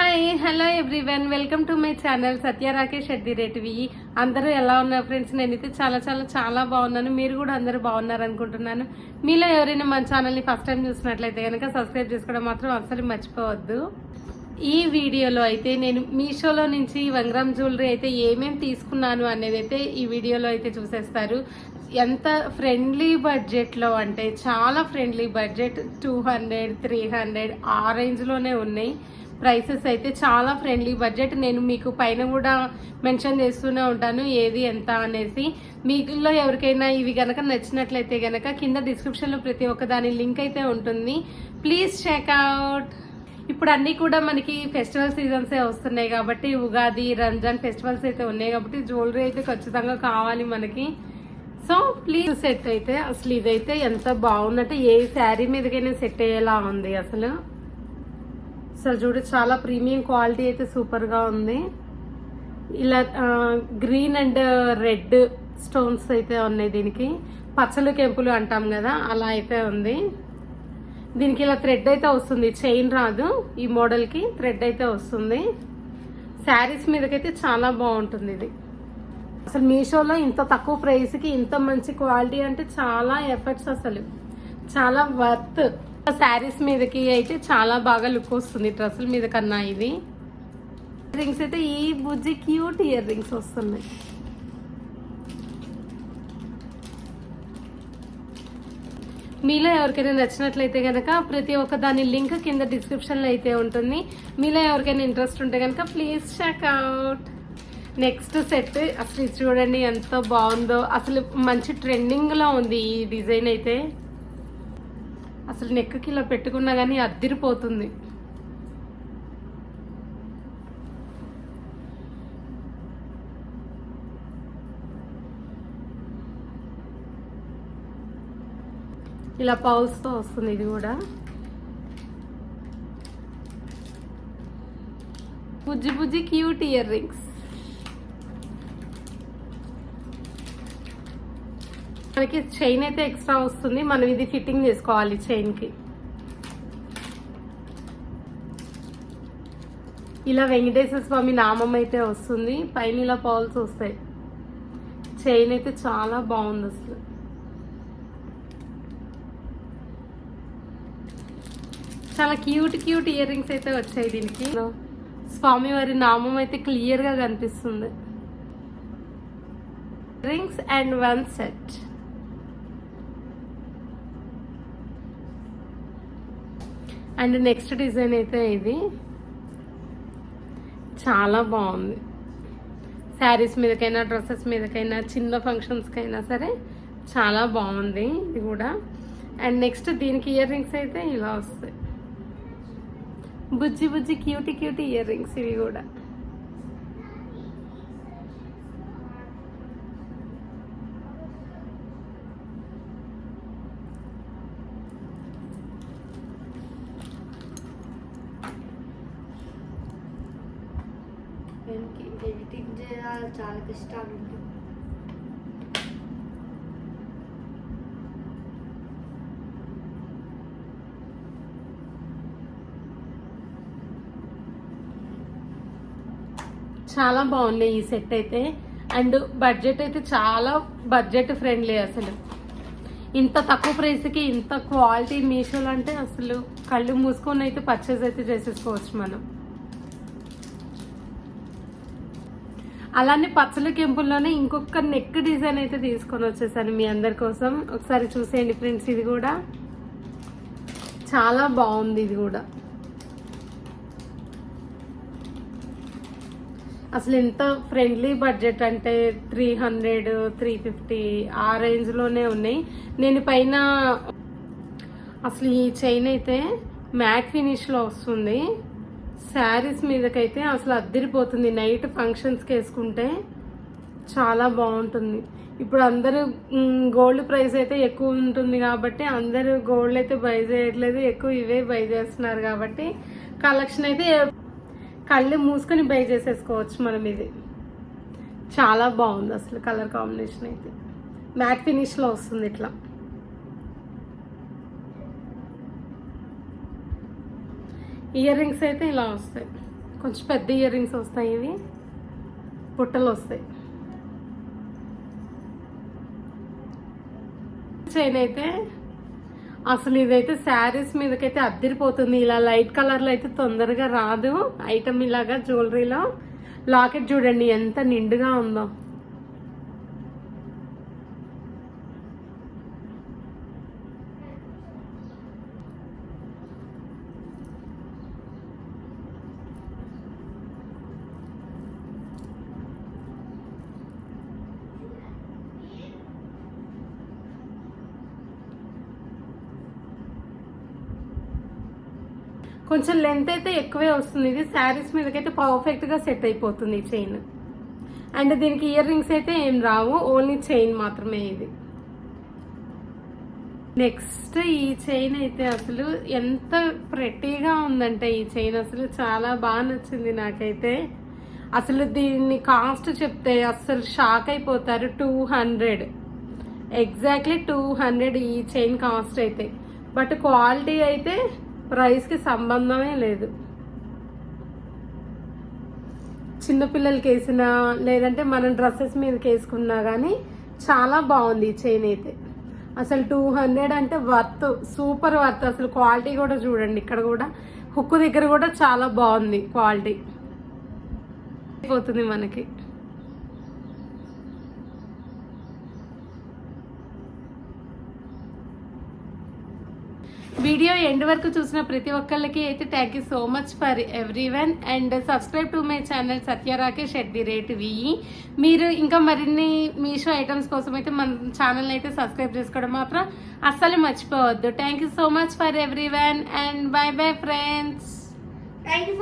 Hi hello everyone, welcome to my channel Satya Rakesh @వి. అందరూ ఎలా ఉన్నారు ఫ్రెండ్స్? నేనైతే చాలా చాలా చాలా బాగున్నాను. మీరు కూడా అందరూ బాగున్నారు అనుకుంటున్నాను. మీలో ఎవరైనా మన ఛానల్ని ఫస్ట్ టైం చూసినట్లయితే కనుక సబ్స్క్రైబ్ చేసుకోవడం మాత్రం అస్సలు మర్చిపోవద్దు. ఈ వీడియోలో అయితే నేను మీషోలో నుంచి వంగ్రామ్ జ్యువెలరీ అయితే ఏమేమి తీసుకున్నాను అనేది అయితే ఈ వీడియోలో అయితే చూసేస్తారు. ఎంత ఫ్రెండ్లీ బడ్జెట్లో అంటే చాలా ఫ్రెండ్లీ బడ్జెట్, 200, 300 ఆ రేంజ్లోనే ఉన్నాయి. ప్రైసెస్ అయితే చాలా ఫ్రెండ్లీ బడ్జెట్. నేను మీకు పైన కూడా మెన్షన్ చేస్తూనే ఉంటాను ఏది ఎంత అనేసి. మీలో ఎవరికైనా ఇవి కనుక నచ్చినట్లయితే కనుక కింద డిస్క్రిప్షన్లో ప్రతి ఒక్క దాని లింక్ అయితే ఉంటుంది, ప్లీజ్ చెక్అవుట్. ఇప్పుడు అన్నీ కూడా మనకి ఫెస్టివల్ సీజన్సే వస్తున్నాయి కాబట్టి, ఉగాది, రంజాన్ ఫెస్టివల్స్ అయితే ఉన్నాయి కాబట్టి జ్యువెలరీ అయితే ఖచ్చితంగా కావాలి మనకి. సో ప్లీజ్ సెట్ అయితే అసలు ఇదైతే ఎంత బాగుందంటే ఏ శారీ మీదకైనా సెట్ అయ్యేలా ఉంది. అసలు చూడు, చాలా ప్రీమియం క్వాలిటీ అయితే సూపర్ గా ఉంది. ఇలా గ్రీన్ అండ్ రెడ్ స్టోన్స్ అయితే ఉన్నాయి. దీనికి పచ్చలు కెంపులు అంటాం కదా, అలా అయితే ఉంది. దీనికి ఇలా థ్రెడ్ అయితే వస్తుంది, చైన్ రాదు. ఈ మోడల్ కి థ్రెడ్ అయితే వస్తుంది. శారీస్ మీదకైతే చాలా బాగుంటుంది ఇది. అసలు మీషోలో ఇంత తక్కువ ప్రైస్ కి ఇంత మంచి క్వాలిటీ అంటే చాలా ఎఫర్ట్స్, అసలు చాలా వర్త్. శారీస్ మీదకి అయితే చాలా బాగా లుక్ వస్తుంది డ్రెస్సుల మీద కన్నా. ఇది ఇయర్ రింగ్స్ అయితే ఈ బుజ్జి క్యూట్ ఇయర్ రింగ్స్ వస్తున్నాయి. మీలో ఎవరికైనా నచ్చినట్లయితే కనుక ప్రతి ఒక్క దాని లింక్ కింద డిస్క్రిప్షన్లో అయితే ఉంటుంది. మీలో ఎవరికైనా ఇంట్రెస్ట్ ఉంటే కనుక ప్లీజ్ చెక్అవుట్. నెక్స్ట్ సెట్ అసలు ఇది చూడండి ఎంత బాగుందో. అసలు మంచి ట్రెండింగ్లో ఉంది ఈ డిజైన్ అయితే. అసలు నెక్కి ఇలా పెట్టుకున్నా కానీ అద్దిరిపోతుంది. ఇలా పౌల్స్తో వస్తుంది. ఇది కూడా బుజ్జి బుజ్జి క్యూట్ ఇయర్ రింగ్స్. మనకి చైన్ అయితే ఎక్స్ట్రా వస్తుంది, మనం ఇది ఫిట్టింగ్ చేసుకోవాలి చైన్ కి. ఇలా వెంకటేశ్వర స్వామి నామం అయితే వస్తుంది, పైన ఇలా పౌల్స్ వస్తాయి. చైన్ అయితే చాలా బాగుంది అసలు. చాలా క్యూట్ క్యూట్ ఇయర్ రింగ్స్ అయితే వచ్చాయి. దీనికి స్వామివారి నామం అయితే క్లియర్ గా కనిపిస్తుంది. Rings and one set. And next design అయితే ఇది చాలా బాగుంది. శారీస్ మీదకైనా డ్రెస్సెస్ మీదకైనా చిన్న ఫంక్షన్స్కైనా సరే చాలా బాగుంది ఇది కూడా. అండ్ నెక్స్ట్ దీనికి ఇయర్ రింగ్స్ అయితే ఇలా వస్తాయి, బుజ్జి బుజ్జి క్యూటీ క్యూటీ ఇయర్ రింగ్స్ ఇవి కూడా. ఎడిటింగ్ చేయాలి, చాలా కష్టాలు ఉంటాయి. చాలా బాగున్నాయి ఈ సెట్ అయితే. అండ్ బడ్జెట్ అయితే చాలా బడ్జెట్ ఫ్రెండ్లీ. అసలు ఇంత తక్కువ ప్రైస్కి ఇంత క్వాలిటీ మీషోలో అంటే అసలు కళ్ళు మూసుకొని అయితే పర్చేజ్ అయితే చేసేసుకోవచ్చు మనం. అలానే పచ్చల కెంపుల్లోనే ఇంకొక నెక్ డిజైన్ అయితే తీసుకొని వచ్చేసాను మీ అందరి కోసం. ఒకసారి చూసేయండి ఫ్రెండ్స్, ఇది కూడా చాలా బాగుంది. ఇది కూడా అసలు ఎంత ఫ్రెండ్లీ బడ్జెట్ అంటే 300, 350 ఆ రేంజ్లోనే ఉన్నాయి. నేను పైన అసలు ఈ చైన్ అయితే మ్యాట్ ఫినిష్లో వస్తుంది. శారీస్ మీదకైతే అసలు అద్దిరిపోతుంది. నైట్ ఫంక్షన్స్కి వేసుకుంటే చాలా బాగుంటుంది. ఇప్పుడు అందరూ గోల్డ్ ప్రైస్ అయితే ఎక్కువ ఉంటుంది కాబట్టి అందరూ గోల్డ్ అయితే బై చేయట్లేదు, ఎక్కువ ఇవే బై చేస్తున్నారు కాబట్టి కలెక్షన్ అయితే కళ్ళు మూసుకొని బై చేసేసుకోవచ్చు మనం. ఇది చాలా బాగుంది అసలు. కలర్ కాంబినేషన్ అయితే మ్యాట్ ఫినిష్లో వస్తుంది ఇట్లా. ఇయర్ రింగ్స్ అయితే ఇలా వస్తాయి. కొంచెం పెద్ద ఇయర్ రింగ్స్ వస్తాయి, ఇవి పుట్టలు వస్తాయి. చైన్ అయితే అసలు ఇదైతే శారీస్ మీదకైతే అద్దరిపోతుంది. ఇలా లైట్ కలర్లో అయితే తొందరగా రాదు ఐటమ్. ఇలాగా జ్యువెలరీలో లాకెట్ చూడండి ఎంత నిండుగా ఉందో. కొంచెం లెంత్ అయితే ఎక్కువే వస్తుంది. ఇది శారీస్ మీదకైతే పర్ఫెక్ట్గా సెట్ అయిపోతుంది ఈ చైన్. అండ్ దీనికి ఇయర్ రింగ్స్ అయితే ఏం రావు, ఓన్లీ చైన్ మాత్రమే ఇది. నెక్స్ట్ ఈ చైన్ అయితే అసలు ఎంత ప్రెట్టీగా ఉందంటే ఈ చైన్ అసలు చాలా బాగా నచ్చింది నాకైతే. అసలు దీన్ని కాస్ట్ చెప్తే అసలు షాక్ అయిపోతారు. 200, ఎగ్జాక్ట్లీ 200 ఈ చైన్ కాస్ట్ అయితే. బట్ క్వాలిటీ అయితే ప్రైస్కి సంబంధమే లేదు. చిన్నపిల్లలకి వేసినా లేదంటే మనం డ్రెస్సెస్ మీదకి వేసుకున్నా కానీ చాలా బాగుంది ఈ చైన్ అయితే. అసలు 200 అంటే వర్త్, సూపర్ వర్త్. అసలు క్వాలిటీ కూడా చూడండి, ఇక్కడ కూడా హుక్కు దగ్గర కూడా చాలా బాగుంది క్వాలిటీ. అయిపోతుంది మనకి. వీడియో ఎండ్ వరకు చూసిన ప్రతి ఒక్కళ్ళకి అయితే thank you so much for everyone. And subscribe to my channel Satya Rakesh @VE. మీరు ఇంకా మరిన్ని మీషో ఐటమ్స్ కోసం అయితే మన ఛానల్ అయితే సబ్స్క్రైబ్ చేసుకోవడం మాత్రం అస్సలు మర్చిపోవద్దు. Thank you so much for everyone and by bye friends. Thank you